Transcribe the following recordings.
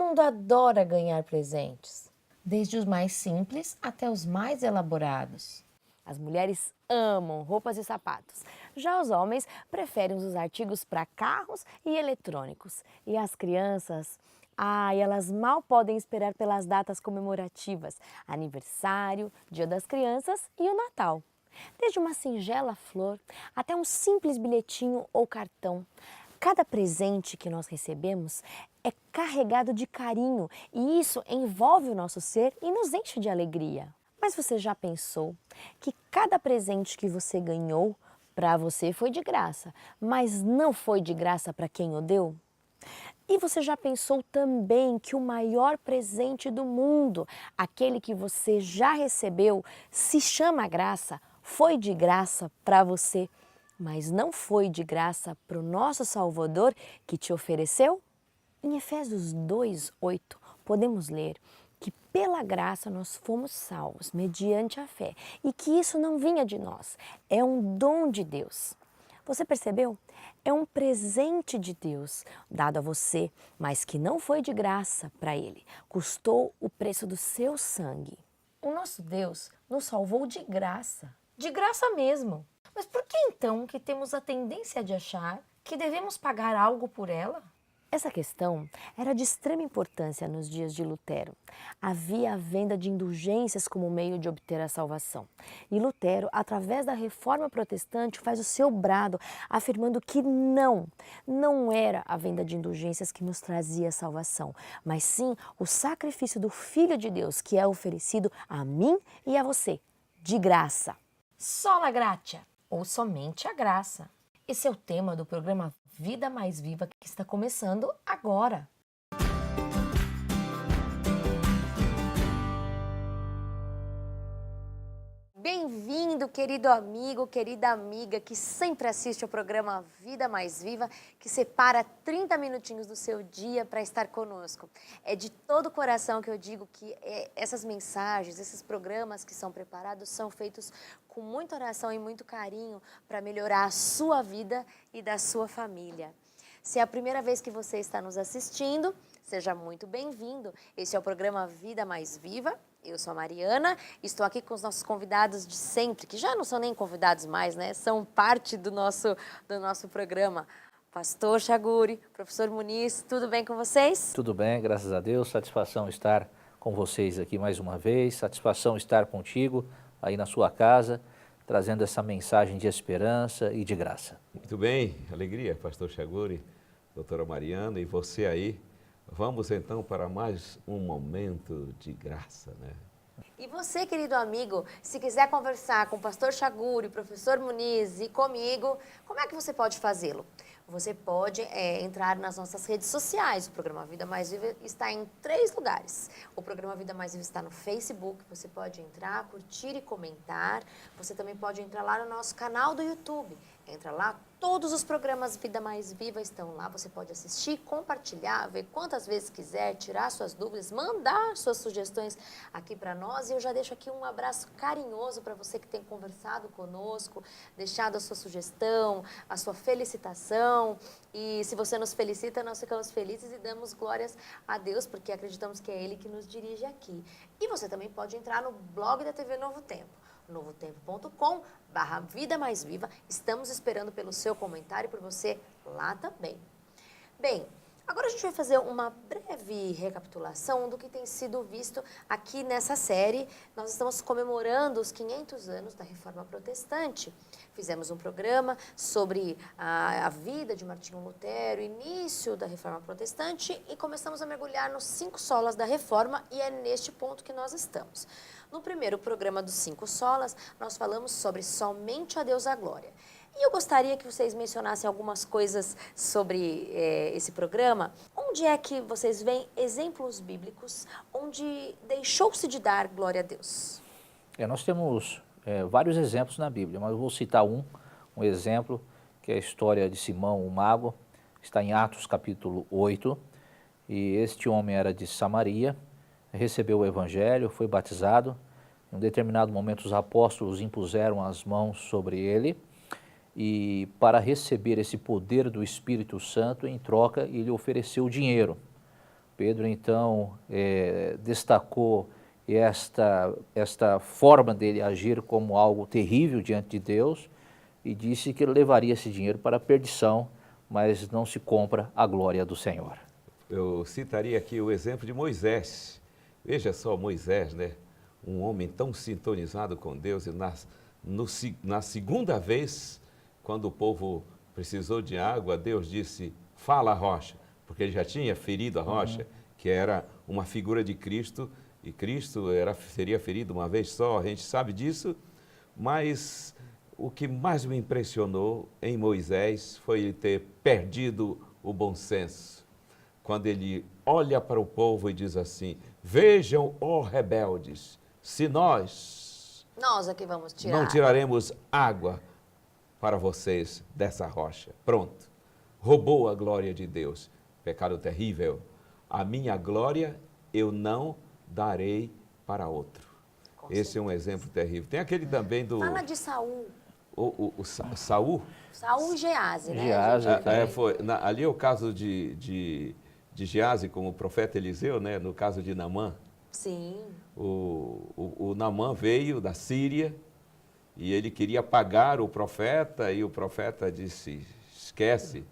mundo adora ganhar presentes, desde os mais simples até os mais elaborados. As mulheres amam roupas e sapatos. Já os homens preferem os artigos para carros e eletrônicos. E as crianças, elas mal podem esperar pelas datas comemorativas, aniversário, Dia das Crianças e o Natal. Desde uma singela flor até um simples bilhetinho ou cartão. Cada presente que nós recebemos é carregado de carinho e isso envolve o nosso ser e nos enche de alegria. Mas você já pensou que cada presente que você ganhou para você foi de graça, mas não foi de graça para quem o deu? E você já pensou também que o maior presente do mundo, aquele que você já recebeu, se chama graça, foi de graça para você, mas não foi de graça para o nosso Salvador que te ofereceu? Em Efésios 2:8, podemos ler que pela graça nós fomos salvos mediante a fé e que isso não vinha de nós, é um dom de Deus. Você percebeu? É um presente de Deus dado a você, mas que não foi de graça para Ele. Custou o preço do seu sangue. O nosso Deus nos salvou de graça mesmo. Mas por que então que temos a tendência de achar que devemos pagar algo por ela? Essa questão era de extrema importância nos dias de Lutero. Havia a venda de indulgências como meio de obter a salvação. E Lutero, através da reforma protestante, faz o seu brado, afirmando que não era a venda de indulgências que nos trazia a salvação, mas sim o sacrifício do Filho de Deus, que é oferecido a mim e a você, de graça. Sola gratia, ou somente a graça. Esse é o tema do programa Vida Mais Viva que está começando agora. Bem-vindo, querido amigo, querida amiga que sempre assiste ao programa Vida Mais Viva, que separa 30 minutinhos do seu dia para estar conosco. É de todo o coração que eu digo que essas mensagens, esses programas que são preparados são feitos com muita oração e muito carinho para melhorar a sua vida e da sua família. Se é a primeira vez que você está nos assistindo, seja muito bem-vindo. Esse é o programa Vida Mais Viva. Eu sou a Mariana, estou aqui com os nossos convidados de sempre, que já não são nem convidados mais, né? São parte do nosso programa. Pastor Chaguri, professor Muniz, tudo bem com vocês? Tudo bem, graças a Deus. Satisfação estar com vocês aqui mais uma vez. Satisfação estar contigo aí na sua casa, trazendo essa mensagem de esperança e de graça. Muito bem, alegria, pastor Chaguri, doutora Mariana e você aí. Vamos então para mais um momento de graça, né? E você, querido amigo, se quiser conversar com o pastor Chaguri, professor Muniz e comigo, como é que você pode fazê-lo? Você pode entrar nas nossas redes sociais. O programa Vida Mais Viva está em 3 lugares. O programa Vida Mais Viva está no Facebook, você pode entrar, curtir e comentar. Você também pode entrar lá no nosso canal do YouTube. Entra lá, todos os programas Vida Mais Viva estão lá. Você pode assistir, compartilhar, ver quantas vezes quiser, tirar suas dúvidas, mandar suas sugestões aqui para nós. E eu já deixo aqui um abraço carinhoso para você que tem conversado conosco, deixado a sua sugestão, a sua felicitação. E se você nos felicita, nós ficamos felizes e damos glórias a Deus, porque acreditamos que é Ele que nos dirige aqui. E você também pode entrar no blog da TV Novo Tempo, novotempo.com/Vida Mais Viva. Estamos esperando pelo seu comentário e por você lá também. Bem, agora a gente vai fazer uma breve recapitulação do que tem sido visto aqui nessa série. Nós estamos comemorando os 500 anos da Reforma Protestante. Fizemos um programa sobre a vida de Martinho Lutero, início da Reforma Protestante, e começamos a mergulhar nos 5 solas da Reforma, e é neste ponto que nós estamos. No primeiro programa dos 5 solas, nós falamos sobre somente a Deus a glória. E eu gostaria que vocês mencionassem algumas coisas sobre esse programa. Onde é que vocês veem exemplos bíblicos onde deixou-se de dar glória a Deus? Nós temos vários exemplos na Bíblia, mas eu vou citar um exemplo, que é a história de Simão, o mago. Está em Atos capítulo 8, e este homem era de Samaria, recebeu o evangelho, foi batizado. Em um determinado momento os apóstolos impuseram as mãos sobre ele, e para receber esse poder do Espírito Santo, em troca, ele ofereceu dinheiro. Pedro, então, destacou esta forma dele agir como algo terrível diante de Deus e disse que ele levaria esse dinheiro para a perdição, mas não se compra a glória do Senhor. Eu citaria aqui o exemplo de Moisés. Veja só Moisés, né? Um homem tão sintonizado com Deus e na segunda vez, quando o povo precisou de água, Deus disse, fala a rocha, porque ele já tinha ferido a rocha, que era uma figura de Cristo, e Cristo seria ferido uma vez só, a gente sabe disso, mas o que mais me impressionou em Moisés foi ele ter perdido o bom senso. Quando ele olha para o povo e diz assim, vejam, ó rebeldes, se nós Nós aqui vamos tirar. não tiraremos água para vocês dessa rocha. Pronto. Roubou a glória de Deus. Pecado terrível. A minha glória eu não darei para outro. Esse é um exemplo terrível. Tem aquele também do... Fala de Saul. Saul? Saul e Gease, né? Gease, Ali é o caso de Gease como o profeta Eliseu, né? No caso de Naamã. Sim. O Naamã veio da Síria e ele queria pagar o profeta e o profeta disse, esquece,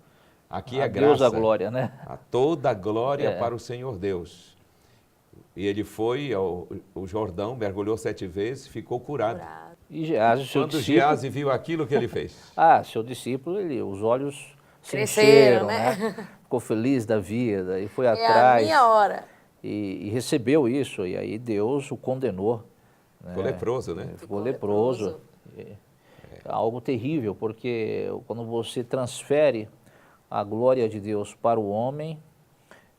aqui é graça. Deus a glória, né? A toda a glória para o Senhor Deus. E ele foi ao Jordão, mergulhou 7 vezes, ficou curado. E Gease, seu Quando discípulo... Gease viu aquilo, o que ele fez? Seu discípulo, os olhos se Cresceram, encheram, né? Ficou feliz da vida e foi É atrás. a minha hora. E recebeu isso, e aí Deus o condenou. Ficou leproso, né? Ficou leproso. É algo terrível, porque quando você transfere a glória de Deus para o homem,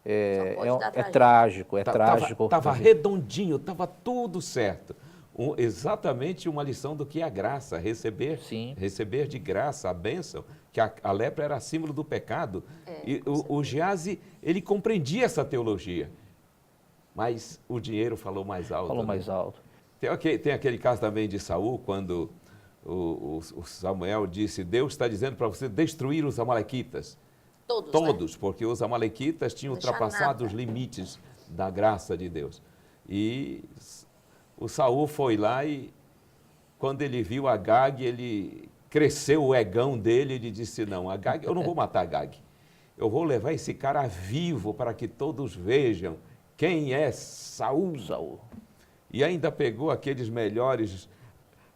é trágico, trágico. Estava redondinho, estava tudo certo. Exatamente uma lição do que é a graça, receber de graça a bênção, que a lepra era símbolo do pecado. E o Gease, ele compreendia essa teologia, mas o dinheiro falou mais alto. Falou mais alto. Tem aquele caso também de Saul, quando o Samuel disse, Deus está dizendo para você destruir os amalequitas. Todos, né? Porque os amalequitas tinham ultrapassado os limites da graça de Deus. E o Saul foi lá e, quando ele viu Agag, ele cresceu o egão dele e ele disse, não, Agag, eu não vou matar Agag. Eu vou levar esse cara vivo para que todos vejam quem é Saul. E ainda pegou aqueles melhores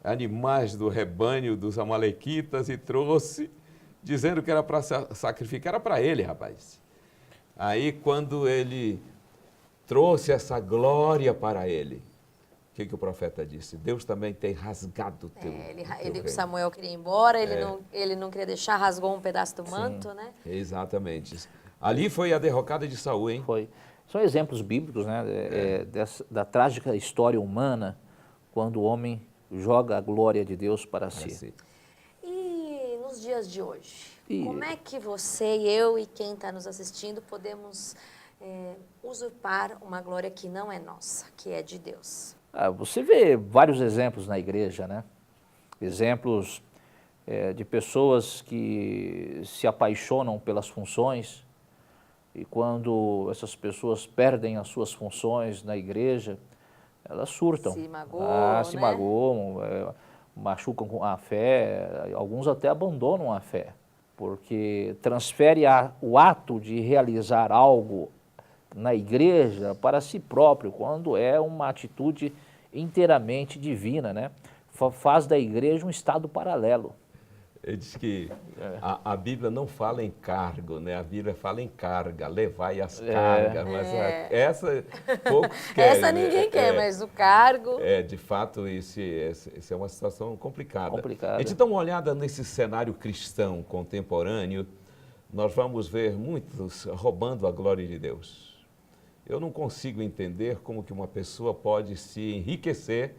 animais do rebanho dos amalequitas e trouxe, dizendo que era para sacrificar, era para ele, rapaz. Aí, quando ele trouxe essa glória para ele, o que o profeta disse? Deus também tem rasgado o teu reino. Samuel queria ir embora, ele não queria deixar, rasgou um pedaço do manto, né? Exatamente. Ali foi a derrocada de Saul, hein? Foi. São exemplos bíblicos, né? Da trágica história humana, quando o homem joga a glória de Deus para si. E nos dias de hoje, como é que você, eu e quem está nos assistindo podemos usurpar uma glória que não é nossa, que é de Deus? Você vê vários exemplos na igreja, né? Exemplos de pessoas que se apaixonam pelas funções e quando essas pessoas perdem as suas funções na igreja, elas surtam. Se magoam, se magoam, machucam com a fé, alguns até abandonam a fé, porque transfere o ato de realizar algo na igreja para si próprio, quando é uma atitude inteiramente divina, né? Faz da igreja um estado paralelo. Ele diz que a Bíblia não fala em cargo, né? A Bíblia fala em carga, levai as cargas, mas essa poucos querem. Essa ninguém quer, mas o cargo... De fato, isso é uma situação complicada. Complicada. A gente dá uma olhada nesse cenário cristão contemporâneo, nós vamos ver muitos roubando a glória de Deus. Eu não consigo entender como que uma pessoa pode se enriquecer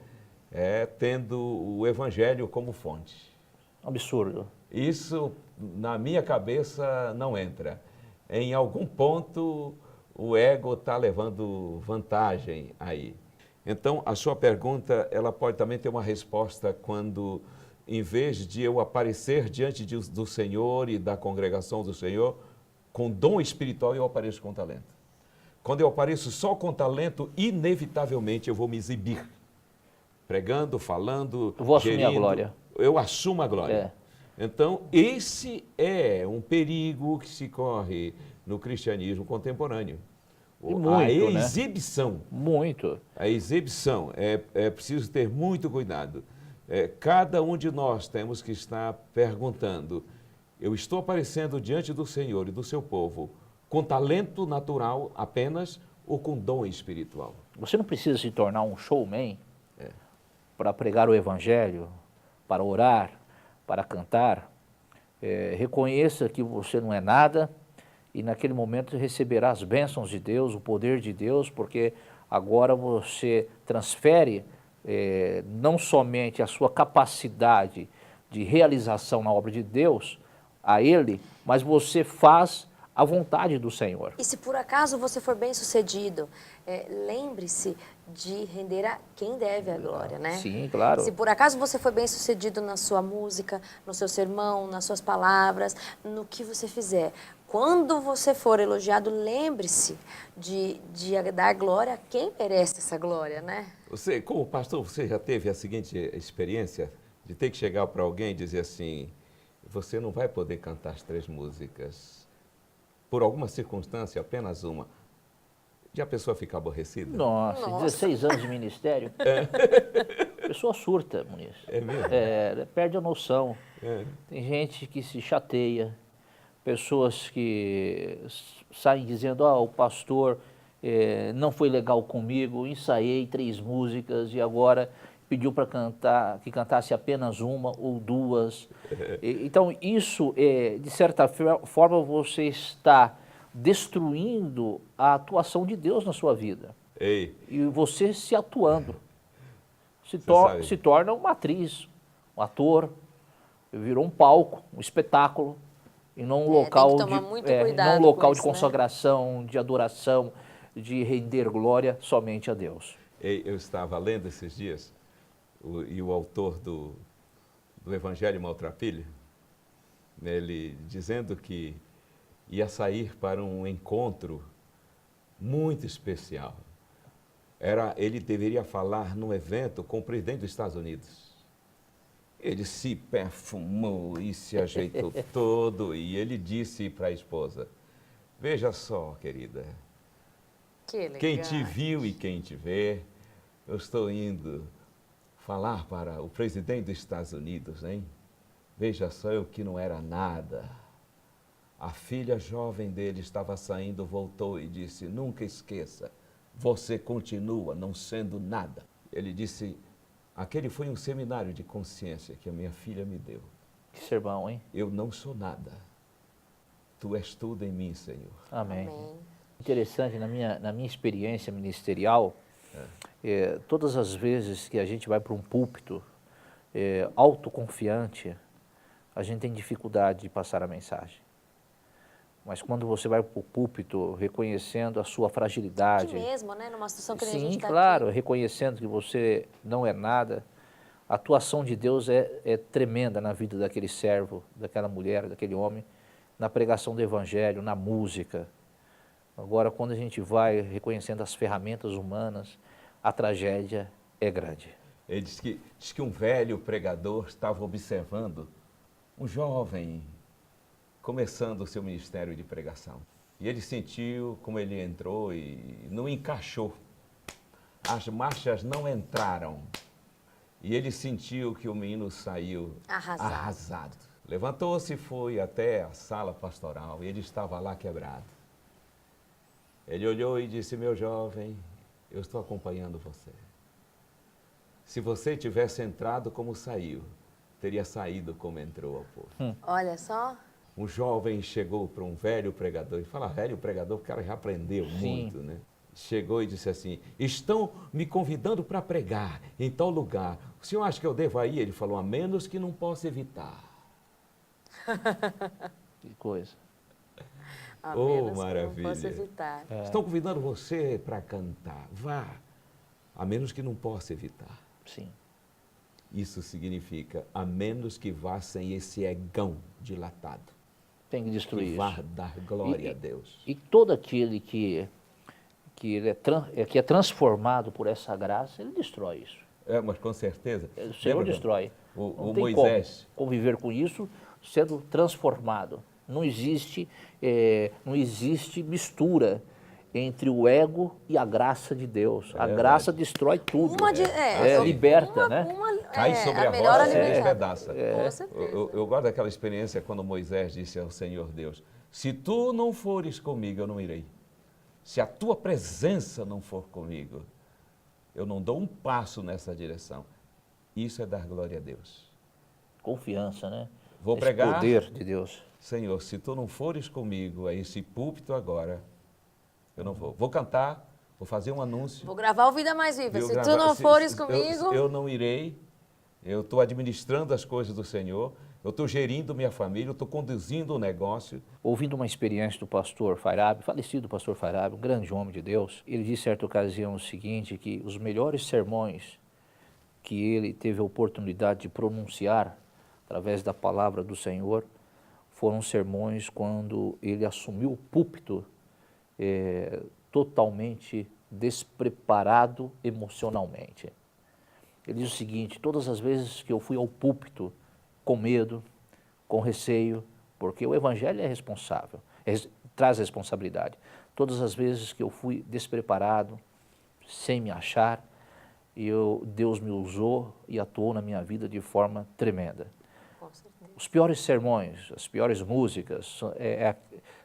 tendo o Evangelho como fonte. Absurdo. Isso, na minha cabeça, não entra. Em algum ponto, o ego está levando vantagem aí. Então, a sua pergunta, ela pode também ter uma resposta quando, em vez de eu aparecer diante do Senhor e da congregação do Senhor, com dom espiritual, eu apareço com talento. Quando eu apareço só com talento, inevitavelmente eu vou me exibir. Pregando, falando, Eu vou assumir gerindo, a glória. Eu assumo a glória. Então, esse é um perigo que se corre no cristianismo contemporâneo. E muito, a exibição. Né? Muito. A exibição. É preciso ter muito cuidado. Cada um de nós temos que estar perguntando, eu estou aparecendo diante do Senhor e do seu povo com talento natural apenas ou com dom espiritual? Você não precisa se tornar um showman para pregar o evangelho, para orar, para cantar. Reconheça que você não é nada e naquele momento receberá as bênçãos de Deus, o poder de Deus, porque agora você transfere não somente a sua capacidade de realização na obra de Deus a Ele, mas você faz a vontade do Senhor. E se por acaso você for bem sucedido, lembre-se de render a quem deve a glória, né? Sim, claro. Se por acaso você for bem sucedido na sua música, no seu sermão, nas suas palavras, no que você fizer, quando você for elogiado, lembre-se de dar glória a quem merece essa glória, né? Você, como pastor, você já teve a seguinte experiência de ter que chegar para alguém e dizer assim, você não vai poder cantar as 3 músicas, por alguma circunstância, apenas uma. E a pessoa fica aborrecida? Nossa, 16 anos de ministério. Pessoa surta, Muniz. É mesmo? Perde a noção. Tem gente que se chateia, pessoas que saem dizendo, o pastor não foi legal comigo, ensaiei 3 músicas e agora pediu para cantar, que cantasse apenas uma ou 2. Então, isso, de certa forma, você está destruindo a atuação de Deus na sua vida. Ei. E você se atuando. Se torna uma atriz, um ator, virou um palco, um espetáculo, e não um local, de consagração, de adoração, de render glória somente a Deus. Ei, eu estava lendo esses dias, e o autor do Evangelho Maltrapilho, ele dizendo que ia sair para um encontro muito especial. Ele deveria falar num evento com o presidente dos Estados Unidos. Ele se perfumou e se ajeitou todo e ele disse para a esposa, veja só, querida, quem te viu e quem te vê, eu estou indo falar para o presidente dos Estados Unidos, hein? Veja só, eu que não era nada. A filha jovem dele estava saindo, voltou e disse, nunca esqueça, você continua não sendo nada. Ele disse, aquele foi um seminário de consciência que a minha filha me deu. Que sermão, hein? Eu não sou nada. Tu és tudo em mim, Senhor. Amém. Interessante, na minha experiência ministerial, todas as vezes que a gente vai para um púlpito autoconfiante, a gente tem dificuldade de passar a mensagem. Mas quando você vai para o púlpito reconhecendo a sua fragilidade... Aqui mesmo, né? Numa situação que a gente está claro, aqui. reconhecendo que você não é nada, a atuação de Deus é tremenda na vida daquele servo, daquela mulher, daquele homem, na pregação do Evangelho, na música. Agora, quando a gente vai reconhecendo as ferramentas humanas, a tragédia é grande. Ele diz que um velho pregador estava observando um jovem começando o seu ministério de pregação. E ele sentiu como ele entrou e não encaixou. As marchas não entraram. E ele sentiu que o menino saiu arrasado. Levantou-se e foi até a sala pastoral e ele estava lá quebrado. Ele olhou e disse, meu jovem, eu estou acompanhando você. Se você tivesse entrado como saiu, teria saído como entrou ao povo. Olha só. Um jovem chegou para um velho pregador, e fala velho pregador, o cara já aprendeu muito, né? Chegou e disse assim, estão me convidando para pregar em tal lugar. O senhor acha que eu devo ir? Ele falou, a menos que não possa evitar. Que coisa. A Oh, maravilha. Não posso evitar. Estão convidando você para cantar. Vá, a menos que não possa evitar. Sim. Isso significa, a menos que vá sem esse egão dilatado. Tem que destruir que isso. vá dar glória a Deus. E todo aquele que que é transformado por essa graça, ele destrói isso. Mas com certeza. O Senhor Lembra, destrói. O Não tem Moisés. como conviver com isso sendo transformado. Não existe mistura entre o ego e a graça de Deus. A graça destrói tudo. Liberta, né? Cai sobre a melhor rocha e se alimentada. despedaça. Com certeza. Eu gosto daquela experiência quando Moisés disse ao Senhor Deus, se tu não fores comigo, eu não irei. Se a tua presença não for comigo, eu não dou um passo nessa direção. Isso é dar glória a Deus. Confiança, né? Vou Esse pregar, poder de Deus. Senhor, se tu não fores comigo a esse púlpito agora, eu não vou. Vou cantar, vou fazer um anúncio. Vou gravar o Vida Mais Viva. Viu, Se gravar- tu não se- fores se- comigo... eu não irei. Eu estou administrando as coisas do Senhor. Eu estou gerindo minha família. Eu estou conduzindo o negócio. Ouvindo uma experiência do pastor Fairab, falecido pastor Fairab, um grande homem de Deus, ele disse certa ocasião o seguinte, que os melhores sermões que ele teve a oportunidade de pronunciar através da palavra do Senhor foram sermões quando ele assumiu o púlpito totalmente despreparado emocionalmente. Ele diz o seguinte, todas as vezes que eu fui ao púlpito com medo, com receio, porque o evangelho é responsável, traz responsabilidade. Todas as vezes que eu fui despreparado, sem me achar, Deus me usou e atuou na minha vida de forma tremenda. Os piores sermões, as piores músicas,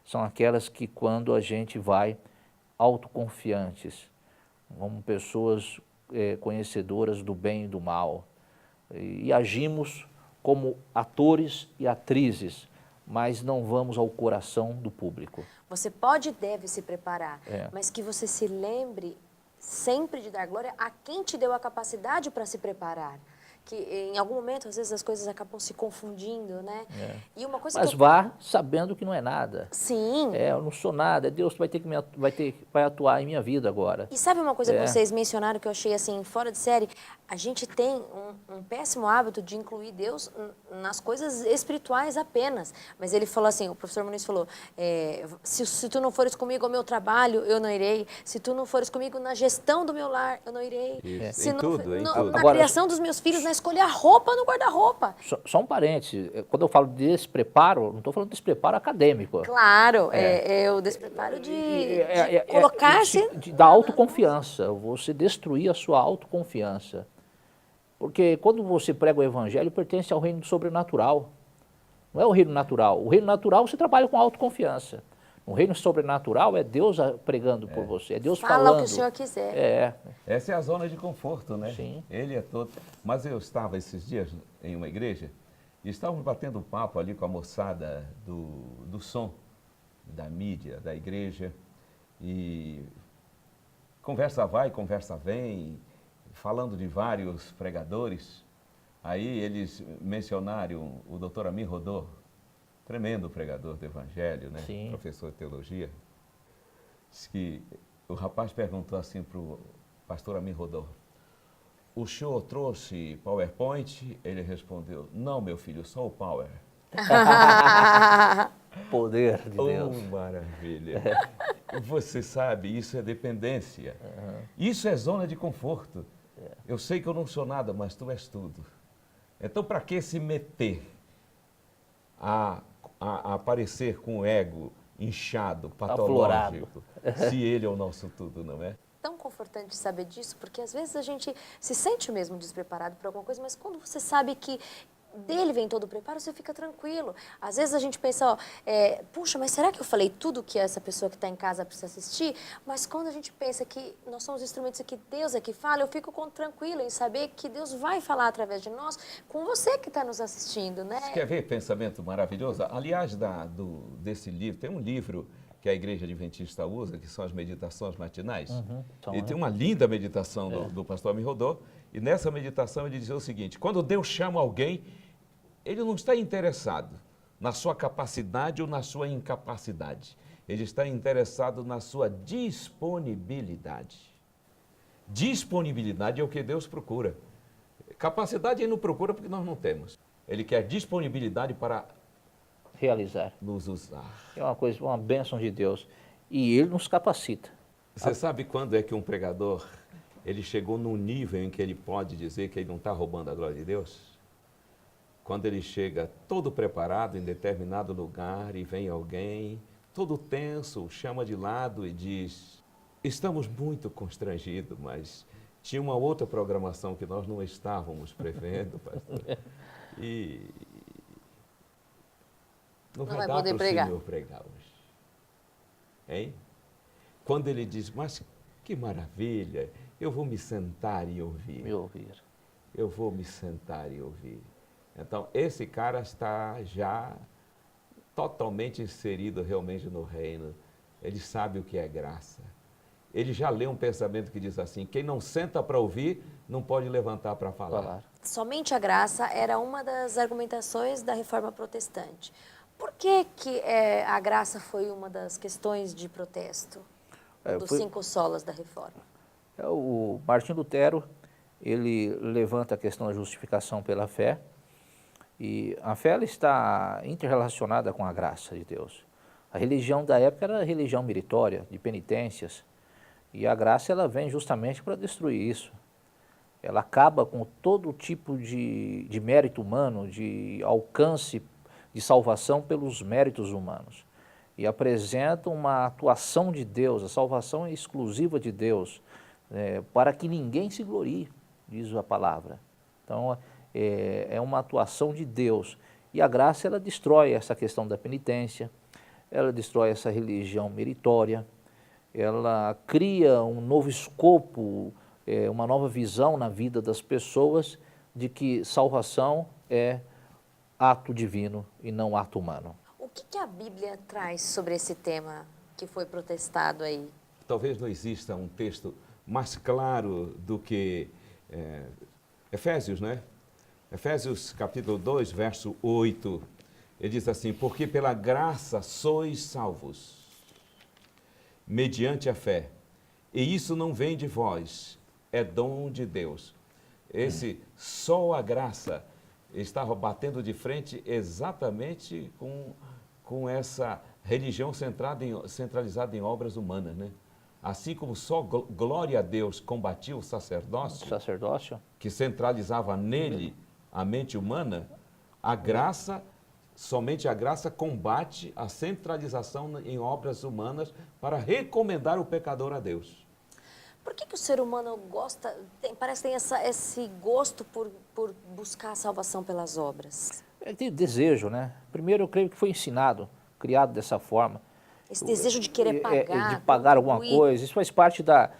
são aquelas que quando a gente vai autoconfiantes, como pessoas conhecedoras do bem e do mal, e agimos como atores e atrizes, mas não vamos ao coração do público. Você pode e deve se preparar, mas que você se lembre sempre de dar glória a quem te deu a capacidade para se preparar. Que em algum momento, às vezes, as coisas acabam se confundindo, né? E uma coisa Mas vá sabendo que não é nada. Sim. Eu não sou nada, é Deus que vai atuar em minha vida agora. E sabe uma coisa que vocês mencionaram que eu achei assim, fora de série? A gente tem um péssimo hábito de incluir Deus nas coisas espirituais apenas. Mas ele falou assim, o professor Muniz falou, se tu não fores comigo ao meu trabalho, eu não irei. Se tu não fores comigo na gestão do meu lar, eu não irei. Isso. Se Em não, tudo, em na tudo. Agora, criação dos meus filhos, na escolher a roupa no guarda-roupa. Só um parênteses, quando eu falo de despreparo, não estou falando de despreparo acadêmico. Claro, é o despreparo de colocar-se... Da autoconfiança, você destruir a sua autoconfiança. Porque quando você prega o evangelho, pertence ao reino do sobrenatural. Não é o reino natural. O reino natural você trabalha com autoconfiança. O reino sobrenatural é Deus pregando por você, é Deus falando. Fala o que o Senhor quiser. Essa é a zona de conforto, né? Sim. Ele é todo. Mas eu estava esses dias em uma igreja e estávamos batendo papo ali com a moçada do som, da mídia, da igreja. E conversa vai, conversa vem, falando de vários pregadores. Aí eles mencionaram o doutor Amir Rodô, tremendo pregador do evangelho, né? Sim. Professor de teologia. Diz que o rapaz perguntou assim para o pastor Amir Rodô, o senhor trouxe PowerPoint? Ele respondeu, não, meu filho, só o Power. Poder de Deus. Maravilha. Você sabe, isso é dependência. Isso é zona de conforto. Eu sei que eu não sou nada, mas tu és tudo. Então, para que se meter a aparecer com o ego inchado, patológico, se ele é o nosso tudo, não é? Tão confortante saber disso, porque às vezes a gente se sente mesmo despreparado para alguma coisa, mas quando você sabe que dele vem todo o preparo, você fica tranquilo. Às vezes a gente pensa, puxa, mas será que eu falei tudo que essa pessoa que está em casa precisa assistir? Mas quando a gente pensa que nós somos instrumentos e que Deus é que fala, eu fico tranquila em saber que Deus vai falar através de nós com você que está nos assistindo, né? Você quer ver pensamento maravilhoso? Aliás, desse livro, tem um livro que a Igreja Adventista usa, que são as meditações matinais. E tem uma linda meditação do pastor Amir Rodô, e nessa meditação ele dizia o seguinte, quando Deus chama alguém, ele não está interessado na sua capacidade ou na sua incapacidade. Ele está interessado na sua disponibilidade. Disponibilidade é o que Deus procura. Capacidade ele não procura porque nós não temos. Ele quer disponibilidade para Realizar. nos usar. É uma bênção de Deus. E Ele nos capacita. Você sabe quando é que um pregador, ele chegou num nível em que ele pode dizer que ele não está roubando a glória de Deus? Quando ele chega todo preparado em determinado lugar e vem alguém, todo tenso, chama de lado e diz: estamos muito constrangidos, mas tinha uma outra programação que nós não estávamos prevendo, pastor. E não vai dar poder para o pregar. senhor pregar hoje. Hein? Quando ele diz: mas que maravilha, eu vou me sentar e ouvir. Me ouvir. Eu vou me sentar e ouvir. Então, esse cara está já totalmente inserido realmente no reino. Ele sabe o que é graça. Ele já lê um pensamento que diz assim: quem não senta para ouvir, não pode levantar para falar. Somente a graça era uma das argumentações da Reforma Protestante. Por que a graça foi uma das questões de protesto dos 5 solas da Reforma? O Martinho Lutero, ele levanta a questão da justificação pela fé, e a fé ela está interrelacionada com a graça de Deus. A religião da época era a religião meritória, de penitências, e a graça ela vem justamente para destruir isso. Ela acaba com todo tipo de mérito humano, de alcance de salvação pelos méritos humanos. E apresenta uma atuação de Deus, a salvação é exclusiva de Deus, para que ninguém se glorie, diz a palavra. Então, é uma atuação de Deus. E a graça, ela destrói essa questão da penitência, ela destrói essa religião meritória, ela cria um novo escopo, uma nova visão na vida das pessoas de que salvação é ato divino e não ato humano. O que a Bíblia traz sobre esse tema que foi protestado aí? Talvez não exista um texto mais claro do que Efésios, né? Efésios capítulo 2, verso 8, ele diz assim: porque pela graça sois salvos, mediante a fé, e isso não vem de vós, é dom de Deus. Esse só a graça estava batendo de frente exatamente com essa religião centralizada em obras humanas, né? Assim como só glória a Deus combatia o sacerdócio, que centralizava nele a mente humana, somente a graça combate a centralização em obras humanas para recomendar o pecador a Deus. Por que o ser humano parece que tem esse gosto por buscar a salvação pelas obras? Tem desejo, né? Primeiro, eu creio que foi ensinado, criado dessa forma. Esse desejo de querer pagar, de pagar alguma coisa, isso faz parte da...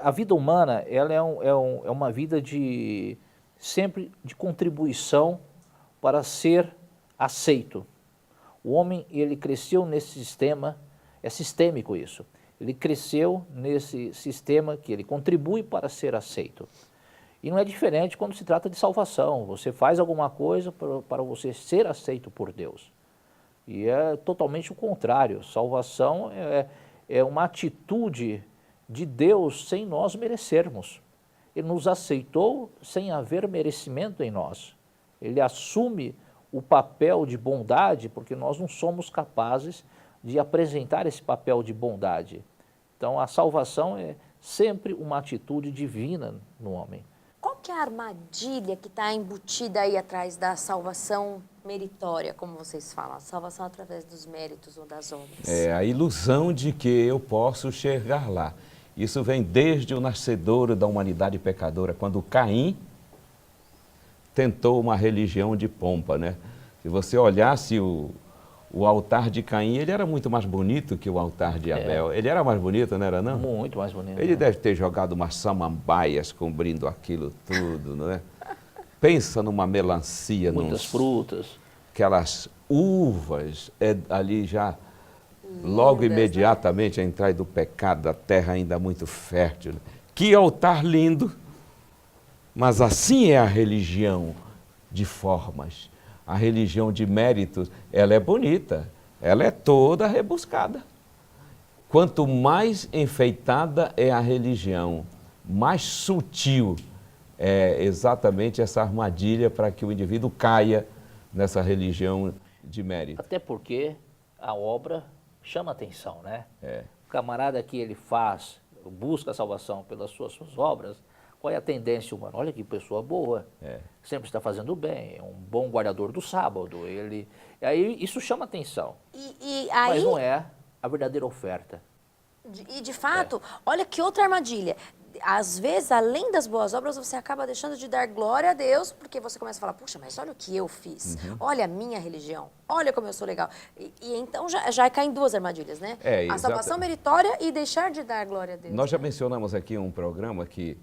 a vida humana, ela é uma vida sempre de contribuição para ser aceito. O homem, ele cresceu nesse sistema, é sistêmico isso. Ele cresceu nesse sistema que ele contribui para ser aceito. E não é diferente quando se trata de salvação. Você faz alguma coisa para você ser aceito por Deus. E é totalmente o contrário. Salvação é uma atitude de Deus sem nós merecermos. Ele nos aceitou sem haver merecimento em nós. Ele assume o papel de bondade porque nós não somos capazes de apresentar esse papel de bondade. Então, a salvação é sempre uma atitude divina no homem. Qual que é a armadilha que está embutida aí atrás da salvação meritória, como vocês falam? A salvação através dos méritos ou das obras. É a ilusão de que eu posso chegar lá. Isso vem desde o nascedouro da humanidade pecadora, quando Caim tentou uma religião de pompa, né? Se você olhasse o altar de Caim, ele era muito mais bonito que o altar de Abel. Ele era mais bonito, não era não? Muito mais bonito. Ele deve ter jogado umas samambaias cobrindo aquilo tudo, não é? Pensa numa melancia. Muitas frutas. Aquelas uvas, ali já logo imediatamente a entrada do pecado, da terra ainda muito fértil. Que altar lindo! Mas assim é a religião de formas. A religião de méritos, ela é bonita, ela é toda rebuscada. Quanto mais enfeitada é a religião, mais sutil é exatamente essa armadilha para que o indivíduo caia nessa religião de mérito. Até porque a obra chama atenção, né? É. O camarada que ele faz busca a salvação pelas suas obras, qual é a tendência humana? Olha que pessoa boa, sempre está fazendo bem, é um bom guardador do sábado. Aí isso chama atenção, E aí, mas não é a verdadeira oferta. E de fato, olha que outra armadilha. Às vezes, além das boas obras, você acaba deixando de dar glória a Deus, porque você começa a falar, puxa, mas olha o que eu fiz, olha a minha religião, olha como eu sou legal. E então já cai em duas armadilhas, né? A salvação meritória e deixar de dar glória a Deus. Nós já mencionamos aqui um programa que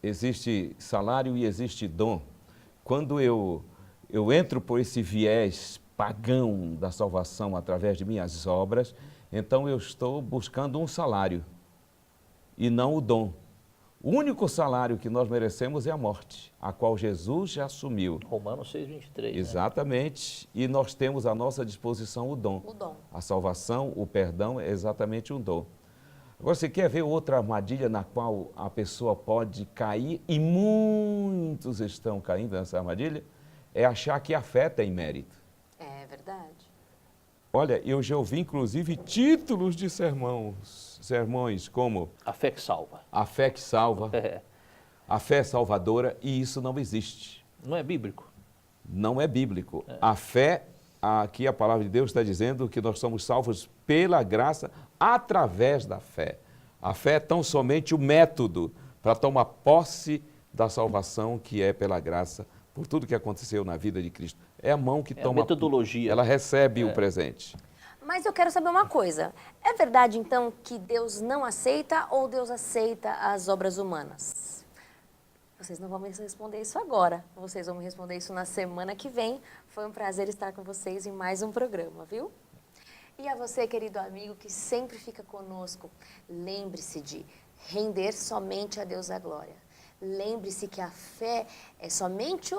existe salário e existe dom. Quando eu entro por esse viés pagão da salvação através de minhas obras, então eu estou buscando um salário e não o dom. O único salário que nós merecemos é a morte, a qual Jesus já assumiu. Romanos 6:23. Exatamente. Né? E nós temos à nossa disposição o dom. O dom. A salvação, o perdão é exatamente um dom. Agora, você quer ver outra armadilha na qual a pessoa pode cair, e muitos estão caindo nessa armadilha? É achar que a fé tem mérito. É verdade. Olha, eu já ouvi inclusive títulos de sermões como A fé que salva. A fé que salva, a fé salvadora, e isso não existe. Não é bíblico. Não é bíblico. A fé, aqui a palavra de Deus está dizendo que nós somos salvos pela graça através da fé. A fé é tão somente o método para tomar posse da salvação que é pela graça, por tudo que aconteceu na vida de Cristo. É a mão que toma... a metodologia. Ela recebe o presente. Mas eu quero saber uma coisa. É verdade, então, que Deus não aceita ou Deus aceita as obras humanas? Vocês não vão me responder isso agora. Vocês vão me responder isso na semana que vem. Foi um prazer estar com vocês em mais um programa, viu? E a você, querido amigo, que sempre fica conosco, lembre-se de render somente a Deus a glória. Lembre-se que a fé é somente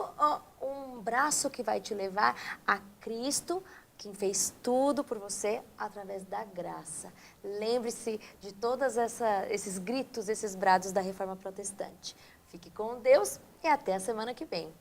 um braço que vai te levar a Cristo, quem fez tudo por você através da graça. Lembre-se de todos esses gritos, esses brados da Reforma Protestante. Fique com Deus e até a semana que vem.